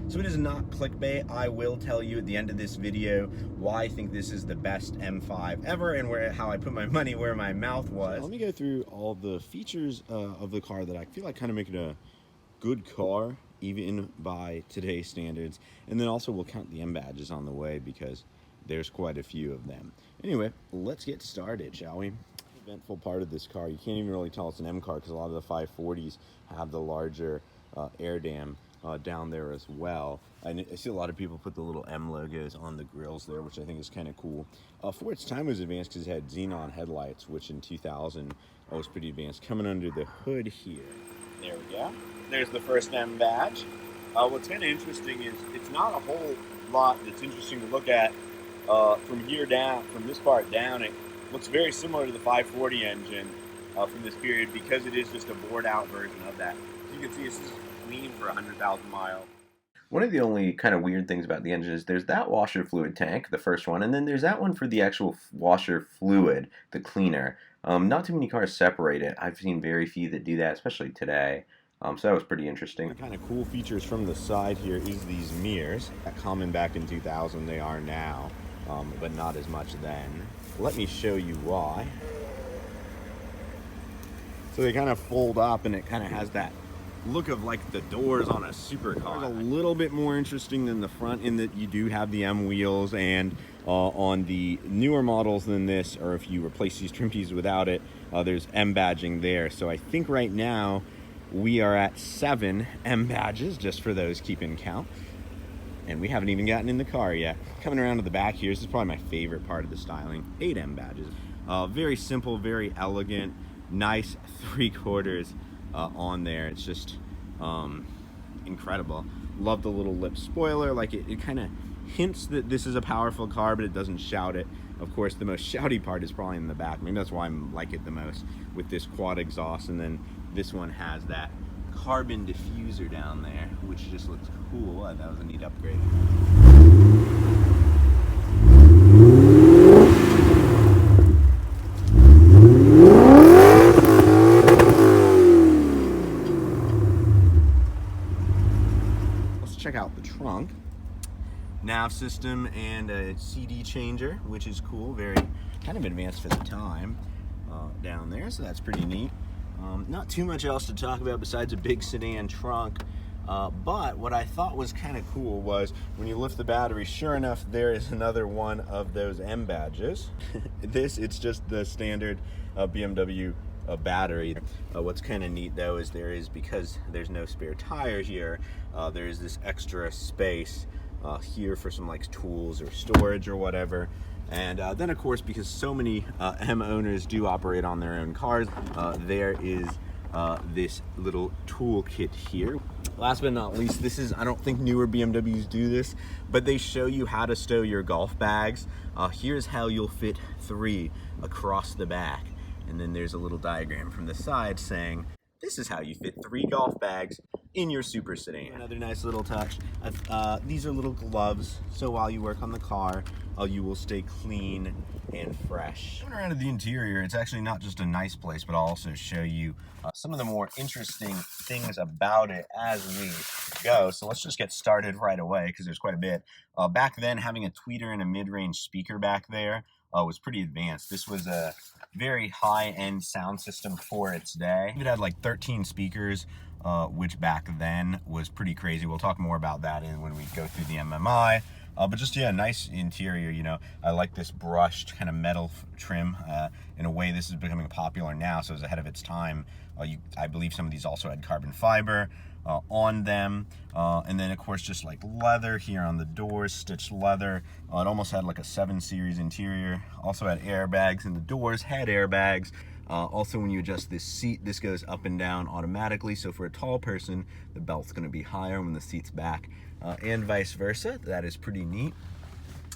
So it is not clickbait. I will tell you at the end of this video why I think this is the best M5 ever and how I put my money where my mouth was. Let me go through all the features of the car that I feel like kind of make it a good car, even by today's standards. And then also we'll count the M badges on the way because there's quite a few of them. Anyway, let's get started, shall we? Eventful part of this car, you can't even really tell it's an M car because a lot of the 540s have the larger air dam down there as well. And I see a lot of people put the little M logos on the grills there, which I think is kind of cool. For its time, it was advanced because it had xenon headlights, which in 2000 was pretty advanced. Coming under the hood here, there we go. There's the first M badge. What's kind of interesting is it's not a whole lot that's interesting to look at from here down, from this part down. It looks very similar to the 540 engine from this period because it is just a bored out version of that. As you can see, this is clean for 100,000 miles. One of the only kind of weird things about the engine is there's that washer fluid tank, the first one, and then there's that one for the actual washer fluid, the cleaner. Not too many cars separate it. I've seen very few that do that, especially today. So that was pretty interesting. The kind of cool features from the side here is these mirrors. Common back in 2000, they are now, but not as much then. Let me show you why. So they kind of fold up and it kind of has that look of like the doors on a supercar. It's a little bit more interesting than the front in that you do have the M wheels, and on the newer models than this, or if you replace these trim pieces without it, there's M badging there. So I think right now we are at 7 M badges, just for those keeping count. And we haven't even gotten in the car yet. Coming around to the back here, this is probably my favorite part of the styling. 8 M badges. Very simple, very elegant, nice 3/4 on there. It's just incredible. Love the little lip spoiler. Like it kind of hints that this is a powerful car, but it doesn't shout it. Of course, the most shouty part is probably in the back. Maybe that's why I like it the most, with this quad exhaust. And then this one has that carbon diffuser down there, which just looks cool. That was a neat upgrade. Let's check out the trunk. Nav system and a CD changer, which is cool. Very kind of advanced for the time down there, so that's pretty neat. Not too much else to talk about besides a big sedan trunk, but what I thought was kind of cool was when you lift the battery, sure enough, there is another one of those M badges. It's just the standard BMW battery. What's kind of neat though is because there's no spare tire here, there is this extra space here for some like tools or storage or whatever. And then of course, because so many M owners do operate on their own cars, there is this little toolkit here. Last but not least, this is, I don't think newer BMWs do this, but they show you how to stow your golf bags. Here's how you'll fit 3 across the back. And then there's a little diagram from the side saying, this is how you fit 3 golf bags in your super sedan. Another nice little touch. These are little gloves, so while you work on the car, you will stay clean and fresh. Going around to the interior, it's actually not just a nice place, but I'll also show you some of the more interesting things about it as we go. So let's just get started right away because there's quite a bit. Back then, having a tweeter and a mid-range speaker back there was pretty advanced. This was a very high-end sound system for its day. It had like 13 speakers, which back then was pretty crazy. We'll talk more about that when we go through the MMI. But just, yeah, nice interior, you know. I like this brushed kind of metal trim. In a way, this is becoming popular now, so it's ahead of its time. I believe some of these also had carbon fiber on them. And then, of course, just like leather here on the doors, stitched leather. It almost had like a 7 Series interior. Also had airbags in the doors, head airbags. Also, when you adjust this seat, this goes up and down automatically. So for a tall person, the belt's going to be higher when the seat's back, and vice versa. That is pretty neat.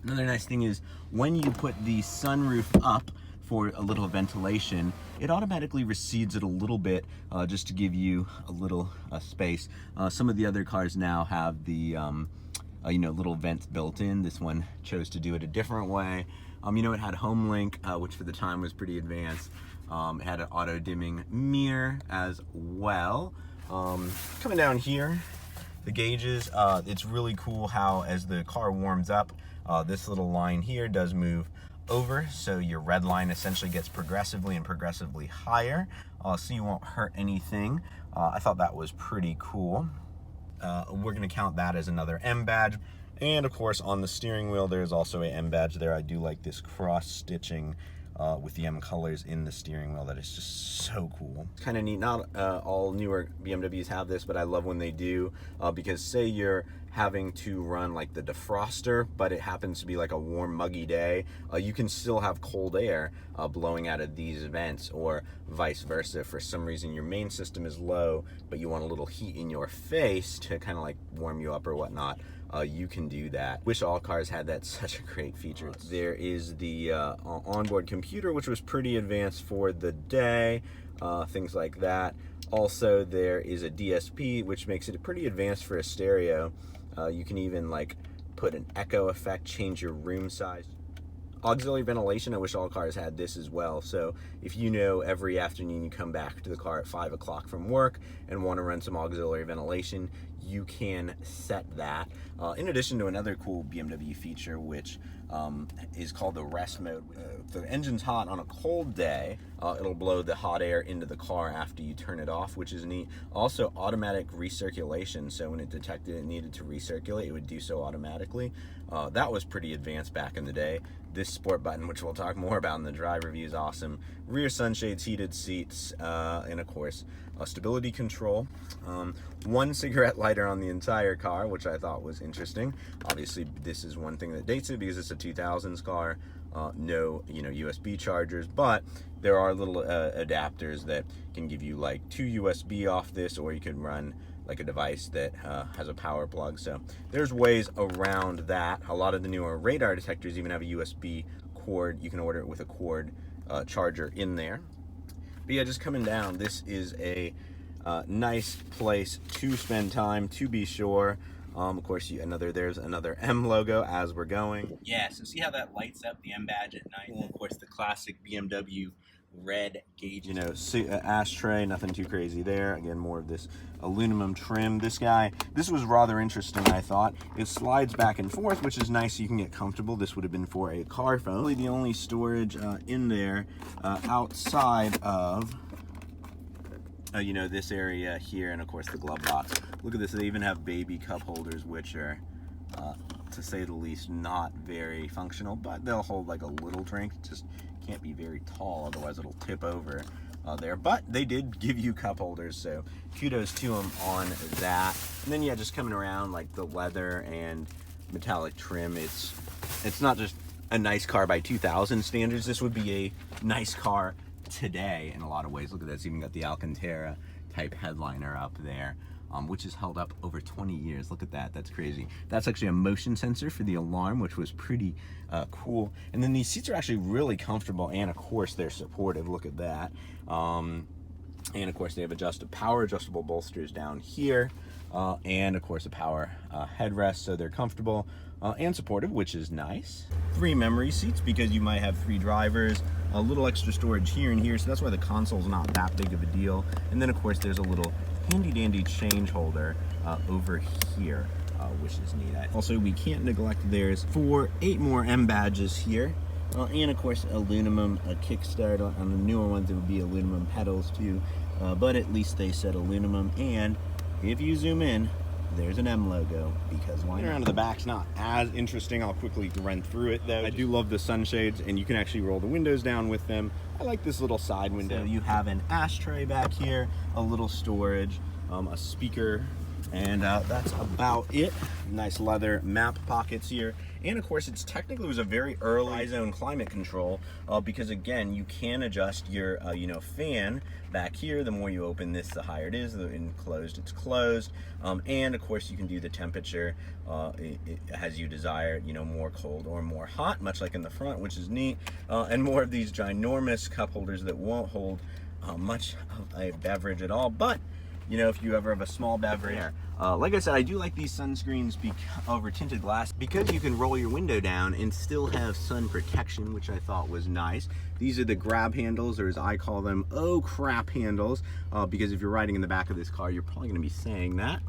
Another nice thing is when you put the sunroof up for a little ventilation, it automatically recedes it a little bit, just to give you a little space. Some of the other cars now have the little vents built in. This one chose to do it a different way. It had home link, which for the time was pretty advanced. It had an auto dimming mirror as well. Coming down here, the gauges. It's really cool how as the car warms up, this little line here does move over, so your red line essentially gets progressively and progressively higher, so you won't hurt anything. I thought that was pretty cool. We're going to count that as another M badge. And of course on the steering wheel there's also a M badge there. I do like this cross stitching with the M colors in the steering wheel. That is just so cool. It's kind of neat. Not all newer BMWs have this, but I love when they do, because say you're having to run like the defroster, but it happens to be like a warm, muggy day, you can still have cold air blowing out of these vents, or vice versa. For some reason your main system is low, but you want a little heat in your face to kind of like warm you up or whatnot. You can do that. Wish all cars had that. Such a great feature. There is the onboard computer, which was pretty advanced for the day, things like that. Also, there is a DSP, which makes it pretty advanced for a stereo. You can even like put an echo effect, change your room size. Auxiliary ventilation, I wish all cars had this as well. So if you know every afternoon you come back to the car at 5 o'clock from work and want to run some auxiliary ventilation, you can set that. In addition to another cool BMW feature, which is called the rest mode. If the engine's hot on a cold day, it'll blow the hot air into the car after you turn it off, which is neat. Also automatic recirculation, so when it detected it needed to recirculate, it would do so automatically. That was pretty advanced back in the day. This sport button, which we'll talk more about in the drive review, is awesome. Rear sunshades, heated seats, and of course stability control. One cigarette lighter on the entire car, which I thought was interesting. Obviously this is one thing that dates it because it's a 2000s car. No, USB chargers, but there are little adapters that can give you like 2 USB off this, or you can run like a device that has a power plug. So there's ways around that. A lot of the newer radar detectors even have a USB cord. You can order it with a cord charger in there. But yeah, just coming down, this is a nice place to spend time, to be sure. Of course, there's another M logo as we're going. Yeah, so see how that lights up the M badge at night? And of course, the classic BMW red gauge, ashtray, nothing too crazy there. Again, more of this aluminum trim. This was rather interesting, I thought. It slides back and forth, which is nice so you can get comfortable. This would have been for a car phone. Really the only storage in there outside of this area here, and of course the glove box. Look at this, they even have baby cup holders, which are to say the least not very functional, but they'll hold like a little drink. Just can't be very tall, otherwise it'll tip over there. But they did give you cup holders, so kudos to them on that. And then yeah, just coming around, like the leather and metallic trim, it's not just a nice car by 2000 standards. This would be a nice car today in a lot of ways. Look at that, it's even got the Alcantara type headliner up there, which has held up over 20 years. Look at that, that's crazy. That's actually a motion sensor for the alarm, which was pretty cool. And then these seats are actually really comfortable, and of course they're supportive. Look at that. And of course they have power adjustable bolsters down here, and of course a power headrest, so they're comfortable and supportive, which is nice. 3 memory seats because you might have 3 drivers, a little extra storage here and here, so that's why the console's not that big of a deal. And then of course there's a little handy dandy change holder over here, which is neat. Also, we can't neglect there's 8 more M badges here, and of course aluminum kickstart. On the newer ones it would be aluminum pedals too, but at least they said aluminum. And if you zoom in, there's an M logo, because why not? Around to the back's not as interesting. I'll quickly run through it though. I do love the sunshades, and you can actually roll the windows down with them. I like this little side window. So you have an ashtray back here, a little storage, a speaker, and that's about it. Nice leather map pockets here. And of course, it was a very early zone climate control, because again, you can adjust your fan back here. The more you open this, the higher it is. The enclosed, it's closed. And of course, you can do the temperature as you desire, more cold or more hot, much like in the front, which is neat. And more of these ginormous cup holders that won't hold much of a beverage at all, but if you ever have a small beverage. Like I said, I do like these sunscreens over tinted glass, because you can roll your window down and still have sun protection, which I thought was nice. These are the grab handles, or as I call them, oh crap handles, because if you're riding in the back of this car, you're probably going to be saying that.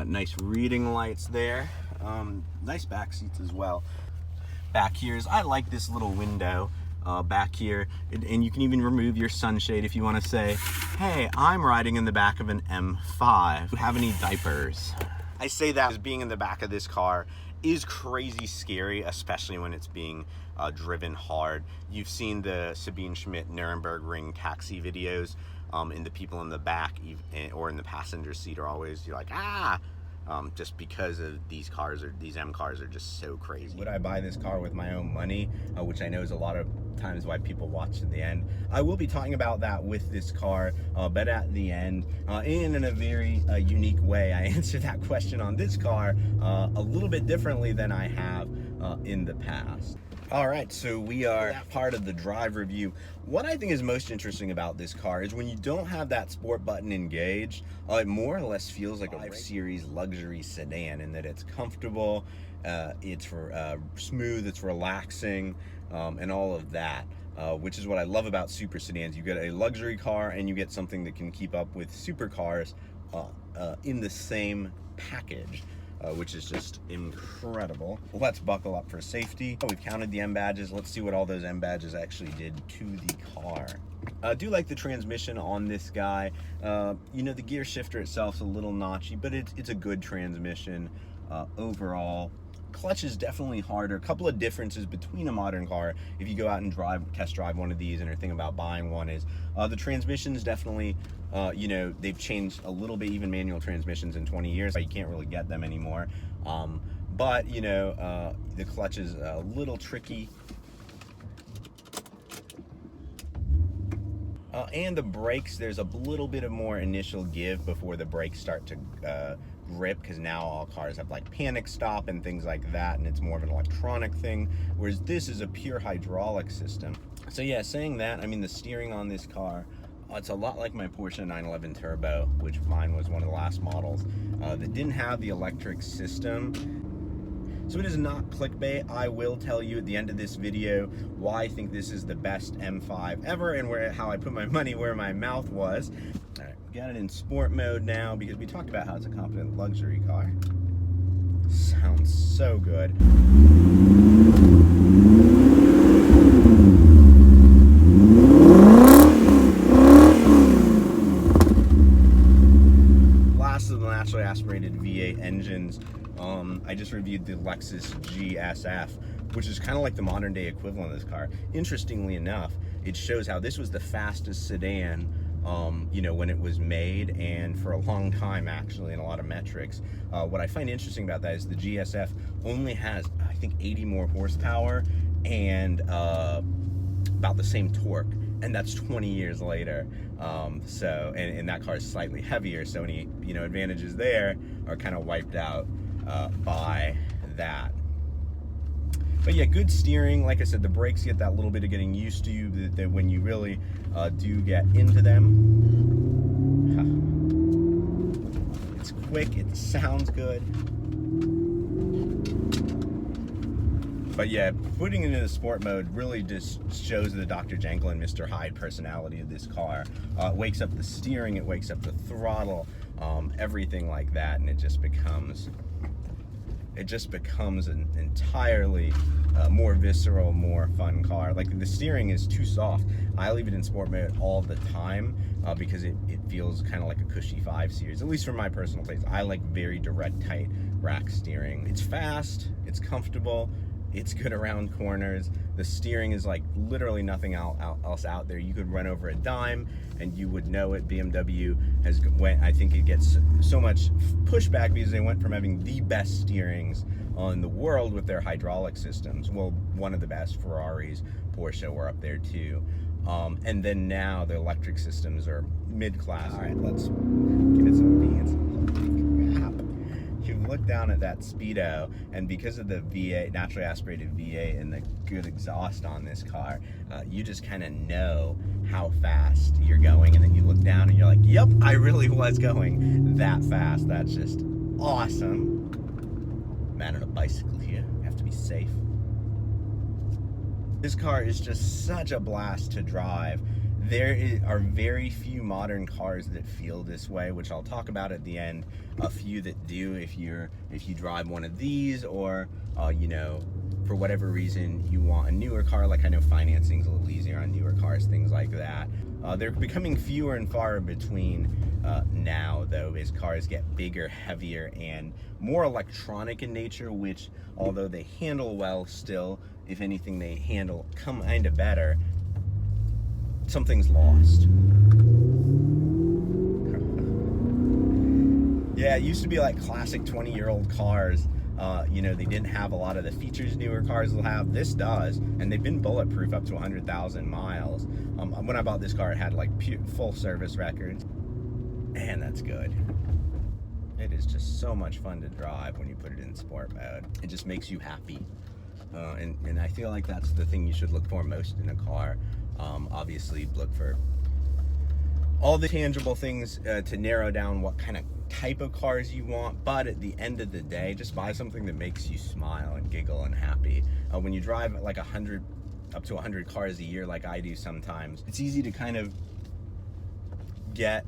Nice reading lights there. Nice back seats as well. Back here is, I like this little window back here, and you can even remove your sunshade if you want to say, hey, I'm riding in the back of an M5. Do you have any diapers? I say that as being in the back of this car is crazy scary, especially when it's being driven hard. You've seen the Sabine Schmidt Nuremberg taxi videos, and the people in the back or in the passenger seat are always, you're like, ah! Just because of these M cars are just so crazy. Would I buy this car with my own money, which I know is a lot of times why people watch to the end. I will be talking about that with this car, but at the end, in a very unique way, I answer that question on this car a little bit differently than I have in the past. All right, so we are part of the drive review. What I think is most interesting about this car is when you don't have that sport button engaged, it more or less feels like a 5 Series luxury sedan in that it's comfortable, it's smooth, it's relaxing, and all of that, which is what I love about super sedans. You get a luxury car and you get something that can keep up with supercars in the same package. Which is just incredible. Let's buckle up for safety. We've counted the M badges. Let's see what all those M badges actually did to the car. I do like the transmission on this guy. You know, the gear shifter itself is a little notchy, but it's a good transmission overall. Clutch is definitely harder. A couple of differences between a modern car, if you go out and test drive one of these and are thinking about buying one, is the transmission is definitely, you know, they've changed a little bit. Even manual transmissions in 20 years, you can't really get them anymore. But, you know, the clutch is a little tricky. And the brakes, there's a little bit of more initial give before the brakes start to grip, because now all cars have like panic stop and things like that, and it's more of an electronic thing, whereas this is a pure hydraulic system. So yeah, saying that, I mean, the steering on this car, it's a lot like my Porsche 911 Turbo, which mine was one of the last models that didn't have the electric system. So it is not clickbait. I will tell you at the end of this video why I think this is the best M5 ever, and how I put my money where my mouth was. All right, we got it in sport mode now because we talked about how it's a competent luxury car. Sounds so good. Last of the naturally aspirated V8 engines. I just reviewed the Lexus GSF, which is kind of like the modern day equivalent of this car. Interestingly enough, it shows how this was the fastest sedan, you know, when it was made, and for a long time actually in a lot of metrics. What I find interesting about that is the GSF only has, I think, 80 more horsepower and about the same torque, and that's 20 years later. And that car is slightly heavier, so any, you know, advantages there are kind of wiped out by that. But yeah, good steering. Like I said, the brakes get that little bit of getting used to that when you really do get into them. It's quick, it sounds good. But yeah, putting it into sport mode really just shows the Dr. Jekyll and Mr. Hyde personality of this car. It wakes up the steering, it wakes up the throttle, everything like that, and it just becomes an entirely more visceral, more fun car. Like, the steering is too soft. I leave it in sport mode all the time because it feels kind of like a cushy 5 Series, at least for my personal taste. I like very direct, tight rack steering. It's fast, it's comfortable, it's good around corners. The steering is like literally nothing else out there. You could run over a dime and you would know it. BMW I think it gets so much pushback because they went from having the best steerings in the world with their hydraulic systems. Well, one of the best. Ferraris, Porsche were up there too. And then now the electric systems are mid-class. All right, let's give it some beans. You look down at that speedo, and because of the V8, naturally aspirated V8, and the good exhaust on this car, you just kind of know how fast you're going, and then you look down and you're like, yep, I really was going that fast. That's just awesome. Man on a bicycle here, you have to be safe. This car is just such a blast to drive. are very few modern cars that feel this way, which I'll talk about at the end. A few that do. If you drive one of these, or you know, for whatever reason you want a newer car, like I know financing's a little easier on newer cars, things like that. They're becoming fewer and far between now, though, as cars get bigger, heavier, and more electronic in nature, which, although they handle well still, if anything, they handle kind of better. Something's lost. Yeah, it used to be like classic 20-year-old cars. You know, they didn't have a lot of the features newer cars will have. This does, and they've been bulletproof up to 100,000 miles. When I bought this car, it had like full service records, and that's good. It is just so much fun to drive when you put it in sport mode. It just makes you happy, and I feel like that's the thing you should look for most in a car. Obviously, look for all the tangible things to narrow down what kind of type of cars you want, but at the end of the day, just buy something that makes you smile and giggle and happy. When you drive like up to 100 cars a year like I do sometimes, it's easy to kind of get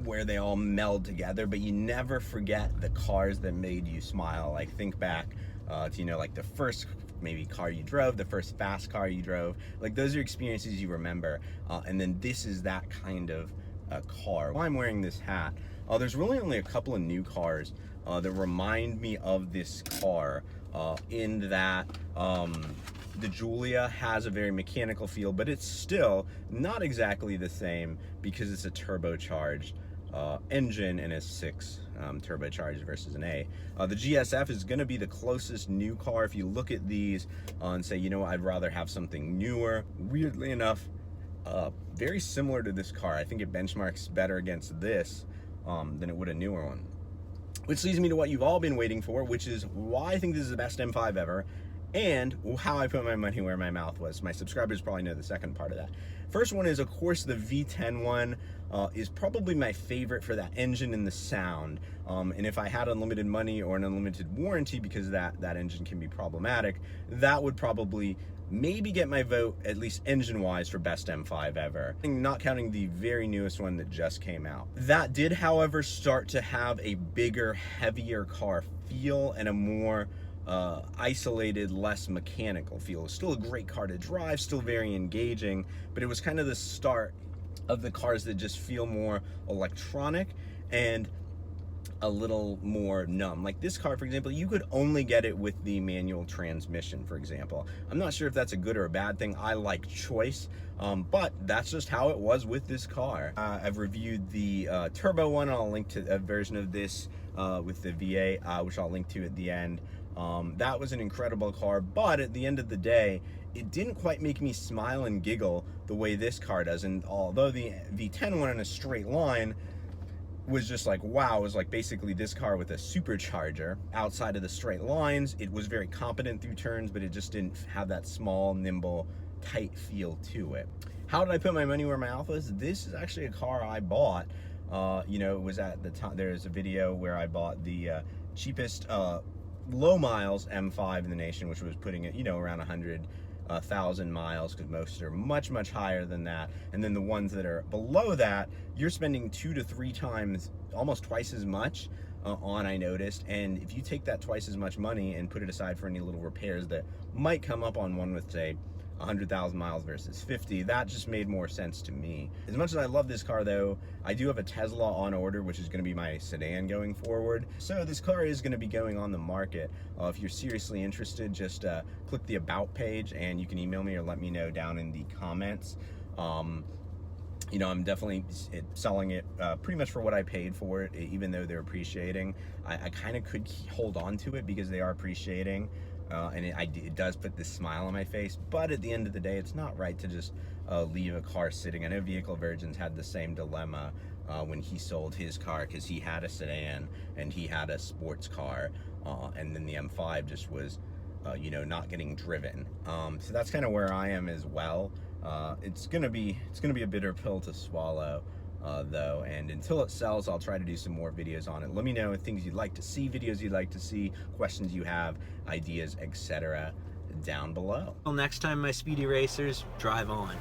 where they all meld together, but you never forget the cars that made you smile. Like, think back to, you know, like the first maybe car you drove, the first fast car you drove. Like, those are experiences you remember, and then this is that kind of car. While I'm wearing this hat, there's really only a couple of new cars that remind me of this car, in that the Giulia has a very mechanical feel, but it's still not exactly the same because it's a turbocharged engine and a 6 turbocharged versus an A. The GSF is going to be the closest new car. If you look at these and say, you know, I'd rather have something newer, weirdly enough, very similar to this car. I think it benchmarks better against this than it would a newer one. Which leads me to what you've all been waiting for, which is why I think this is the best M5 ever, and how I put my money where my mouth was. My subscribers probably know the second part of that. First one is, of course, the V10 one is probably my favorite for that engine and the sound. And if I had unlimited money or an unlimited warranty, because that engine can be problematic, that would probably maybe get my vote, at least engine-wise, for best M5 ever. Not counting the very newest one that just came out. That did, however, start to have a bigger, heavier car feel and a more isolated, less mechanical feel. It's still a great car to drive, still very engaging, but it was kind of the start of the cars that just feel more electronic and a little more numb. Like this car, for example, you could only get it with the manual transmission, for example. I'm not sure if that's a good or a bad thing. I like choice, but that's just how it was with this car. I've reviewed the turbo one. I'll link to a version of this with the V8, which I'll link to at the end. That was an incredible car, but at the end of the day, it didn't quite make me smile and giggle the way this car does. And although the V10 went in a straight line, was just like, wow, it was like basically this car with a supercharger. Outside of the straight lines, it was very competent through turns, but it just didn't have that small, nimble, tight feel to it. How did I put my money where my mouth was? This is actually a car I bought. You know, it was at the time, there's a video where I bought the cheapest low miles M5 in the nation, which was putting it, you know, around 100,000 miles, because most are much, much higher than that. And then the ones that are below that, you're spending 2 to 3 times, almost twice as much on, I noticed. And if you take that twice as much money and put it aside for any little repairs that might come up on one with, say, 100,000 miles versus 50, that just made more sense to me. As much as I love this car, though, I do have a Tesla on order, which is going to be my sedan going forward. So this car is going to be going on the market. If you're seriously interested, just click the About page and you can email me or let me know down in the comments. You know, I'm definitely selling it pretty much for what I paid for it, even though they're appreciating. I kind of could hold on to it because they are appreciating. And it does put this smile on my face, but at the end of the day, it's not right to just leave a car sitting. I know Vehicle Virgins had the same dilemma when he sold his car, because he had a sedan and he had a sports car, and then the M5 just was, you know, not getting driven. So that's kind of where I am as well. It's gonna be a bitter pill to swallow. Though, and until it sells, I'll try to do some more videos on it. Let me know things you'd like to see, videos you'd like to see, questions you have, ideas, etc. down below. Till next time, my speedy racers, drive on.